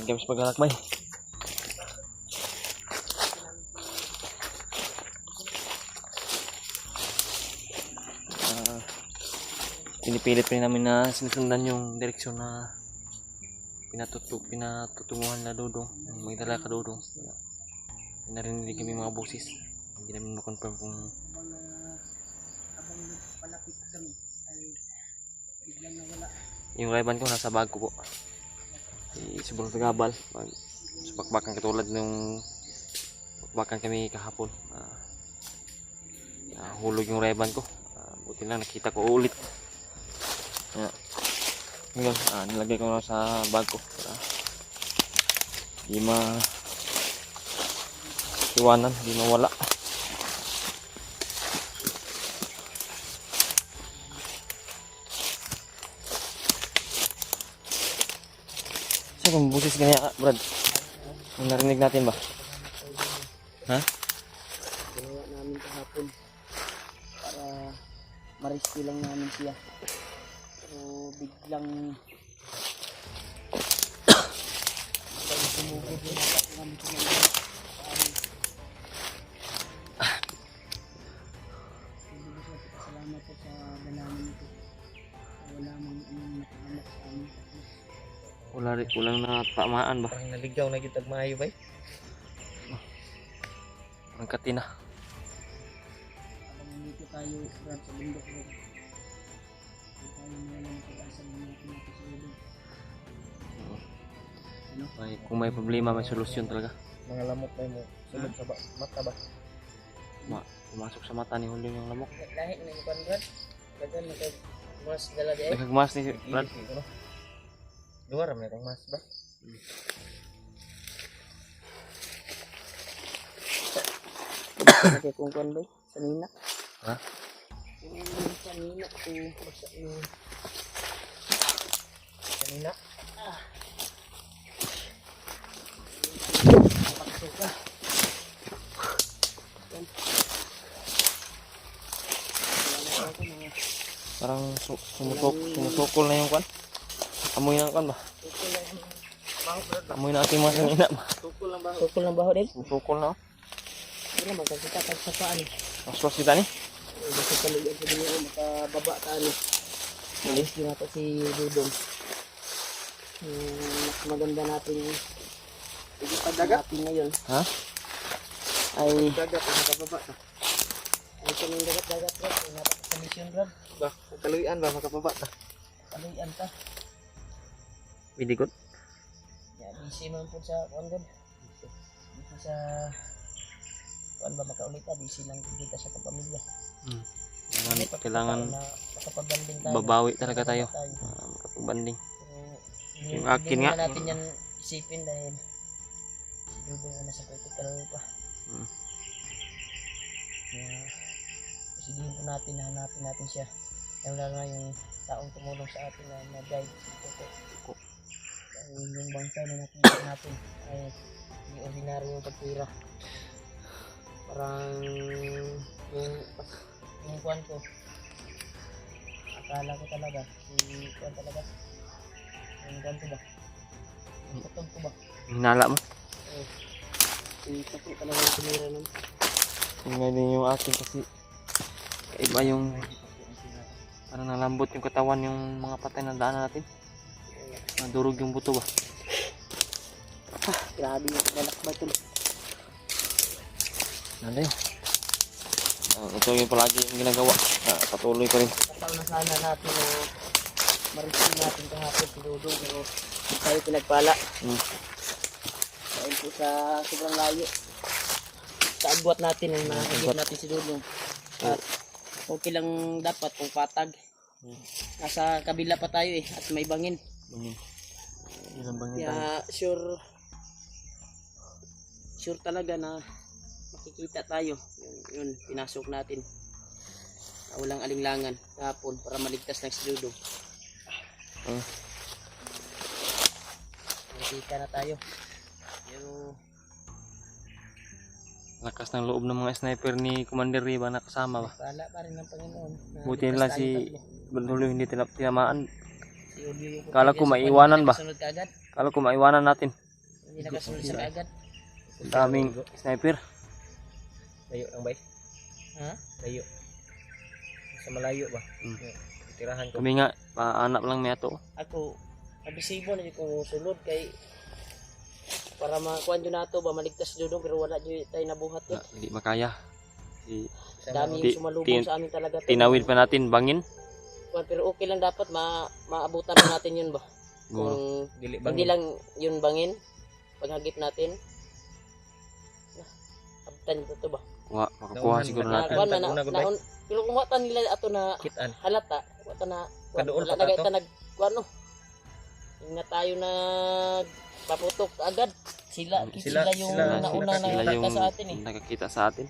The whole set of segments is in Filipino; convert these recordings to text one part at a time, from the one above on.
games paglalakbay. Pinipilit pa rin namin na sinusundan yung direksyon na pinatutunguhan na Dodong. Magdala ka Dodong. Narinig kami mga boses. Hindi namin makonfirm kung palapit kami ay biglang nawala. yung riban ko nasa bag ko po. Sobrang tagabal. Bakbakan katulad nung bakbakan kami kahapon. Hulog yung riban ko. Buti lang nakita ko ulit. Ngayon, nilagay ko na sa bag ko para di iwanan, di mawala. Saan kung busis ganyan Brad? Yung narinig natin ba? Ha? Ginawa namin kahapon para ma-rescue lang namin siya. So biglang sumugod yung atak namin sa mga salamat po sa ganamin ito. Wala mang nakahamak sa amin. Kulang na tamaan ba? Parang naligaw na kita maayo ba? Ang katina. Habang dito tayo Brad sa bundok rin. Tayo na lang pag-asa ng mga pinakasulog. Kung may problema, may solusyon talaga. Mga lamok tayo mo sulog sa mata ba? Pumasok sa mata ni Julio yung lamok. Lahit na yung Brad. Dagan mas dala di ay. Nagkagmas ni Brad. Dua ram na mas ba? Kasi kung ba? Sanina. Ha? Sanina ko basta yung sanina. Parang sumusukol na yung kwan. Amoy na kwan ba? Amoy na ating mga sanina ba? Sukol lang baho din. Sumusukol na. Wala magkakita kag sa paan. Maswas kita ni. Basta kaluyan sa dinyo makababa ta ani. Malis din nato si Dudong. Mas maganda natin pagdagat natin ngayon. Ha? Ay dagat makababa ta. Ay kaming dagat Brad, sa mission Brad. Ba, kaluyan ba makababa ta? Kaluyan ta. Bidigot. Ya, busy man po sa kondon. Busy sa kuan ba makaulit ta, busy lang kita sa kapamilya. Kailangan makapag-banding tayo. babawi talaga tayo. Makapag-banding. Yung akin nga. Natin yan isipin dahil si Dudong na nasa critical pa. Sigihin po natin, hanapin natin siya. Lalo na yung taong tumulong sa atin na mag-guide si Coco. Yung bangkay na nakita natin ay hindi ordinaryo yung pagtira. Parang yung kuwan ko, akala ko talaga si kuwan talaga yung kuwan ko ba, yung patog ko ba, Hinala mo. si patog talaga yung tumira nun. Tingnan din yung akin kasi iba yung parang nalambot yung katawan yung mga patay na daanan natin. Nadurog yung buto ba? Grabe yung lalakbay ito. Ano yun? Ito yung palagi yung ginagawa. Patuloy pa rin. Kataw na sana natin o ma-rescue natin kahapon si Dudong pero tayo pinagpala. Dahil po sa sobrang layo. Sa agwat natin ay mahagip natin si Dudong. At okay lang dapat kung patag. Nasa kabila pa tayo at may bangin. Ilang bangin tayo? Kaya sure talaga na makikita tayo. Yun pinasok natin. Walang alinglangan kahapon para maligtas ng si Dudong. Makikita na tayo. Pero Lakas ng loob ng mga sniper ni Commander Riva na kasama ba? wala pa rin ng Panginoon. Buti nila si Julio hindi tinamaan. Si Julio yung Kala ko maiwanan ba? sunod kaagad. Kala ko maiwanan natin. Hindi nakasunod sa agad. Daming sniper. Layo lang bay. Ha? Layo. Sa malayo ba? Tirahan ko. Kami nga, paanap lang may ato. Ako, abisibo na di ko sulod kay para makuha nyo na ito ba, maligtas dudong pero wala nyo tayo nabuhat yun. Hindi makaya. Si, Dami Ti- yung sumalubong sa amin talaga. to. tinawid pa natin, bangin. Pero okay lang dapat, maabutan pa natin yun ba? Siguro. Kung Dili hindi lang yun bangin, paghagip natin. Abutan nyo to ba? Makakuha siguro natin. Kuha na, Tag-una, goodbye. pero kung wata nila ato na Kitaan. halata, wata na, Kadoon wala pa na to? gaita ano. Yung na tayo na paputok agad. Sila yung sila nauna Sila na yung nakita sa atin eh. nakakita sa atin.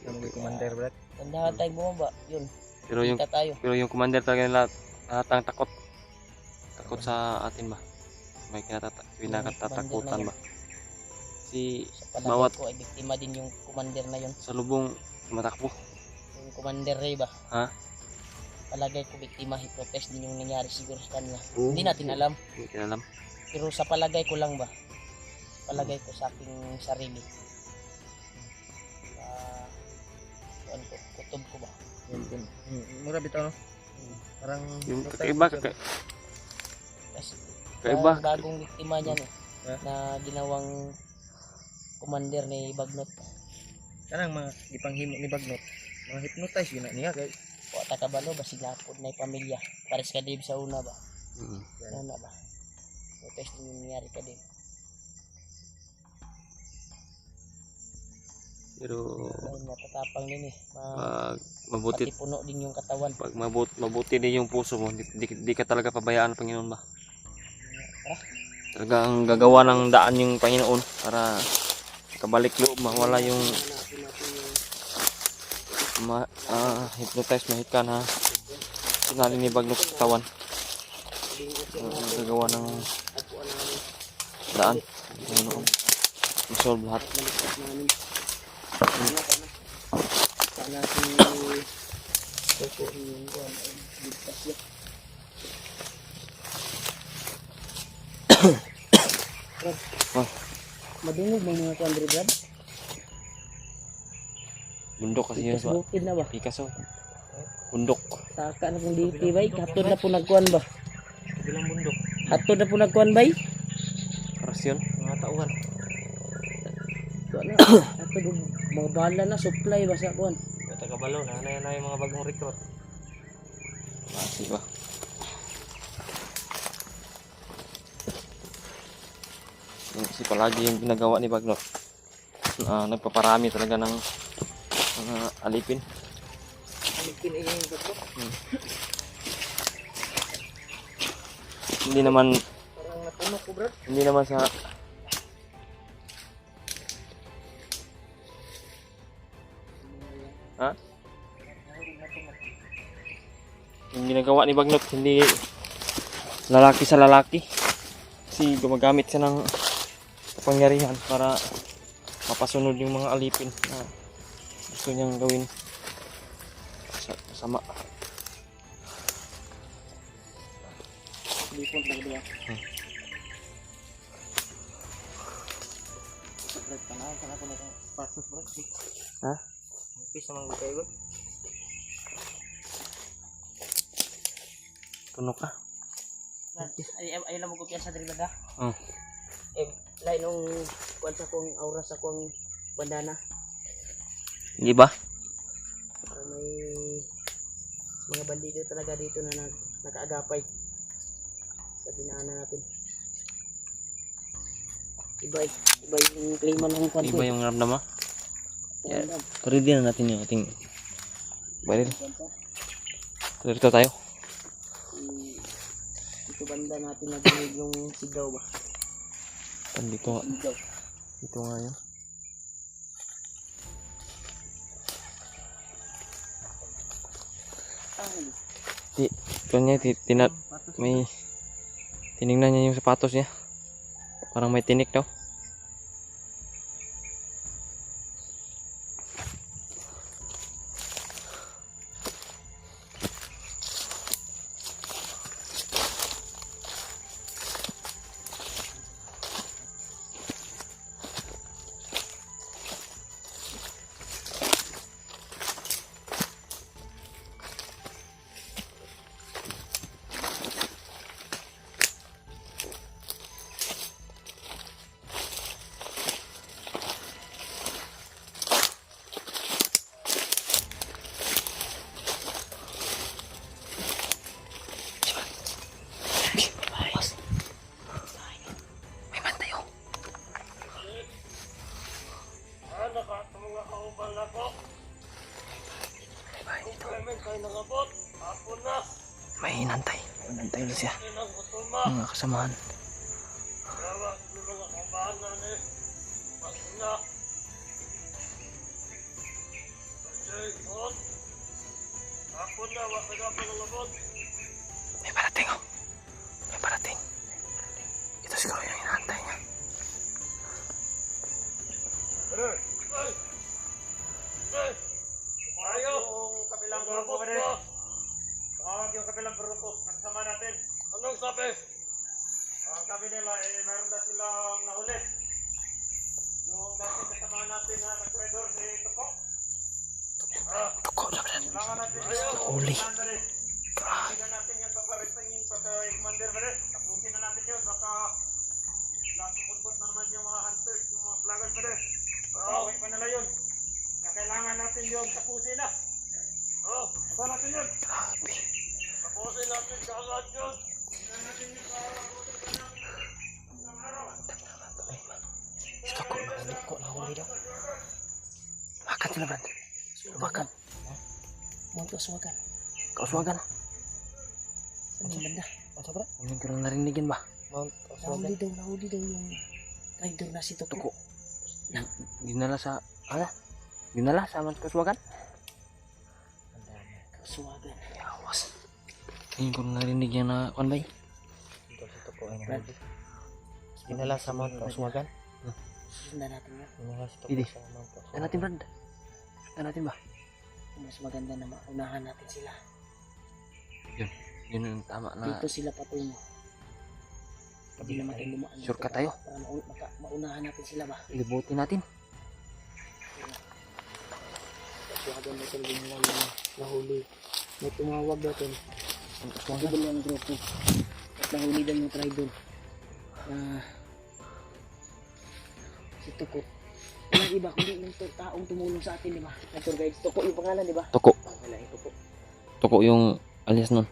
Yung commander brad. Tandahan tayo bumaba, yun. Pero yung Kita tayo. commander talaga nila lahat takot. Takot sa atin ba? May pinakatatakutan ba? Si Sa palagay bawat- ko ay biktima din yung commander na yun. sa lubong matakbo. Yung commander Ray ba? Ha? Palagay ko biktima, protest din yung nangyari siguro sa kanila. Oo. Hindi natin alam. Hindi natin alam. Pero sa palagay ko lang ba? Palagay ko sa aking sarili. Kuan ko, kutob ko ba? Yun. Mura bitaw no. Parang Yung no kakaiba, type Kasi kakaiba. bagong biktima niyan eh. Ha? Na ginawang commander ni Bagnot. kanang mga ipanghimo ni Bagnot. Mga hypnotize yun na niya kay O takabalo ba sila po na pamilya. Pares ka Dave sa una ba? Mm. Ano na ba? Protest din yung nangyari ka din. Pero Dahil matatapang din eh. pag mabuti Pati puno din yung katawan. pag mabuti din yung puso mo, di ka talaga pabayaan ng Panginoon ba? Talagang gagawa ng daan yung Panginoon para kabalik loob, mawala yung hypnotize, mahikan ha. Sinali ni Bagnot sa katawan. Gagawa ng daan. Panginoon. Isolve lahat. Sana si Koko yung kuwan ay ligtas yan. Oh. Madungog may mga kuwan Brad. Bundok kasi yun Ligtas ba? bukid na ba? Picasso. Bundok. Saka na pong diti bay. Hatod na po nagkuhan ba? bilang bundok. Hatod na po nagkuhan bay? Rasyon. Mga tauhan. Kuwan na. Hatod og mga bala na supply ba sa kuwan? Tagabalo na na yung mga bagong recruit. Masi ba? Si palagi yung ginagawa ni Bagnot. Nagpaparami talaga ng mga alipin. Alipin ay yung bato. Hindi naman Parang natunok ko Brad. hindi naman sa Ha? Yung ginagawa ni Bagnot hindi lalaki sa lalaki. Kasi gumagamit siya ng kapangyarihan para mapasunod yung mga alipin na gusto niyang gawin sama. Lipon lang diya. Brad, tanaw ka na ko na pasos Brad. Ha? Pis naman kayo. Tunok ka? Ay lang mo ko sa diri Brad. Oh. Lain nung kuwan sa kong aura sa kong bandana. Hindi ba? Para may mga bandido talaga dito na nakaagapay sa dinaanan natin. Iba yung klima ng kwan Iba ko. yung ramdam mo? Yeah. Ready na natin yung ating baril. Dito tayo. Ito banda natin nagawid yung sigaw ba? Dito nga. Sigaw. Dito nga yun. Kanya may tinignan niya yung sapatos niya. Parang may tinik daw. May inantay. Inantay na siya. Mga kasamahan. May parating oh. May parating. Ito siguro yung inaantay niya. Yung kabilang grupo, pare. Tawag yung kabilang grupo. Nagsama natin. Anong sabi? Ang sabi nila, meron na silang nahuli. Yung dati kasama natin na nag-corridor si Toko. Tuko na ba? Kailangan natin Uli. Tapusin na natin yan, paparitangin pa kay Commander, pare. Tapusin na natin yun, baka nakapulpot na naman yung mga hunters, yung mga vloggers, pare. Pagkawin pa nila yun. Na kailangan natin yung tapusin na. Oo, aba natin yun. Grabe. Tapusin natin kagad yun. Tingnan natin yung parabutin ka namin. Ang araw. Tuko na ko na huli daw. Makan sila Brad. Makan. Mga kaswagan. Kauswagan. Saan yung banda? Masa Brad? Hindi ko lang narinigin ba? Nahuli daw yung rider na si Toko. Dinala sa dinala sa mga kauswagan. Kaswagan. Awas. Hindi ko lang narinig yan na kanbay. Ito si Toko ay nahuli. Dinala sa mga kaswagan. Sundan natin yan. Dinala si Toko Hindi. sa mga kaswagan. Sundan natin Brad. Sundan natin ba? Mas maganda na maunahan natin sila. Yun yung tama na. Dito sila patungo. Hindi naman tayo lumaan. Sure ka tayo? Para maunahan natin sila ba? Libutin natin. Kaswagan na talaga nila yung nahuli. May tumawag natin. Ang Sabi kauswagan. ba yung grupo? At nahuli daw yung rider. Si Toko. Walang iba kundi yung taong tumulong sa atin, di ba? Na tour guide. Toko yung pangalan, di ba? Tuko. Wala yung Toko. Tuko yung alias nun.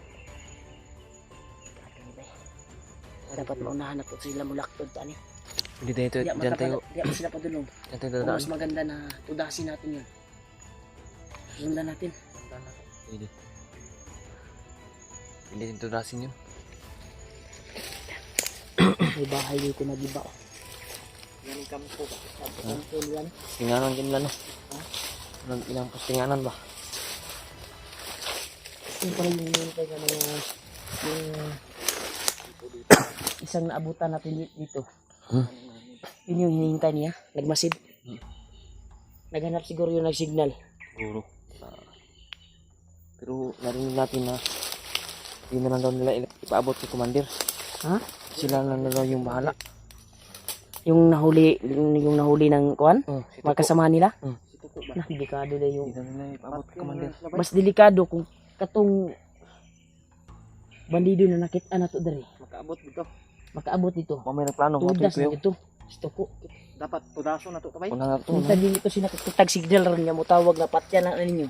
Dapat maunahan natin sila mulaktod. Ano? Hindi tayo ito. Diyan tayo. Di sila padulong. Diyan tayo Kung dadaan. mas maganda na tudasin natin yun. Sundan natin. Hindi. Hindi din tudasin yun. May bahay dito na di ba? Yan ang kampo ba? Kampo yan. Tinganan din lang. Ha? Ilang postinganan ba? Yung pala yung hinihintay ka na yung isang naabutan natin dito. Yun yung hinihintay niya. Nagmasid. Naghanap siguro yung nagsignal. Siguro. Pero narinig natin na hindi na lang daw nila ipaabot si Commander. Ha? Sila lang na daw yung bahala. Yung nahuli ng kuan? Si Mga kasama nila? Si Tuko ba? Na, delikado na yung... Hindi na nila ipaabot si Commander. Mas delikado kung katong bandido na nakita na to dari. Makaabot dito. Makaabot dito. Kung may nagplano, Tudas matutuyo. na ito. Toko. Dapat tudaso na to kabay. Una nga ito. Kung din ito sila tutag signal rin niya mo tawag na patya na ninyo.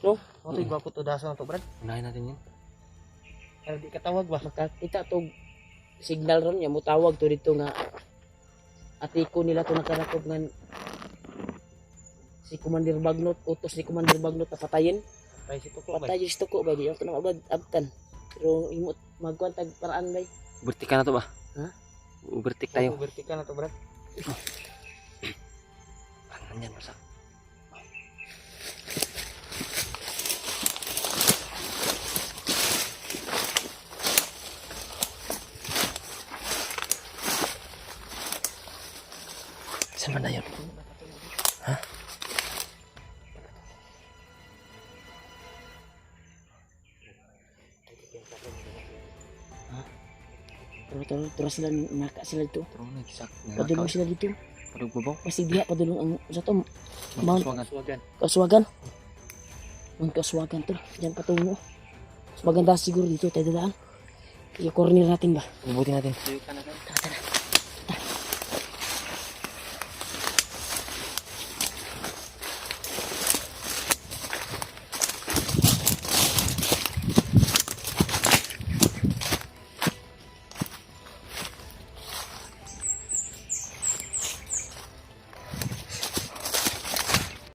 So, Ito yung bako tudaso na to, Brad. Unahin natin yun. Pero di katawag ba? makakita to signal ron niya mo tawag to dito nga atiko nila to nakarakop nga si Commander Bagnot, utos ni Commander Bagnot na patayin. Kaya si Toko ba? Patay yung toko ba? Di ako na abtan. Pero imot magkuhan tag paraan ba? Ubertik ka na to ba? Ha? Ubertik tayo. Vertical na to, Brad. Nandyan masa. Saan ba na yun? Ha? Pero sila naka sila dito. Pero nagsak. Padulong sila dito. Padugbabaw. Kasi diha padulong ang sa to Mount Maswagan. Suwagan. Kaswagan. Mount Kaswagan to. Diyan patungo. Mas maganda siguro dito tayo dadaan. Kaya corner natin ba? Ibutin natin. Suwagan na to. Tara.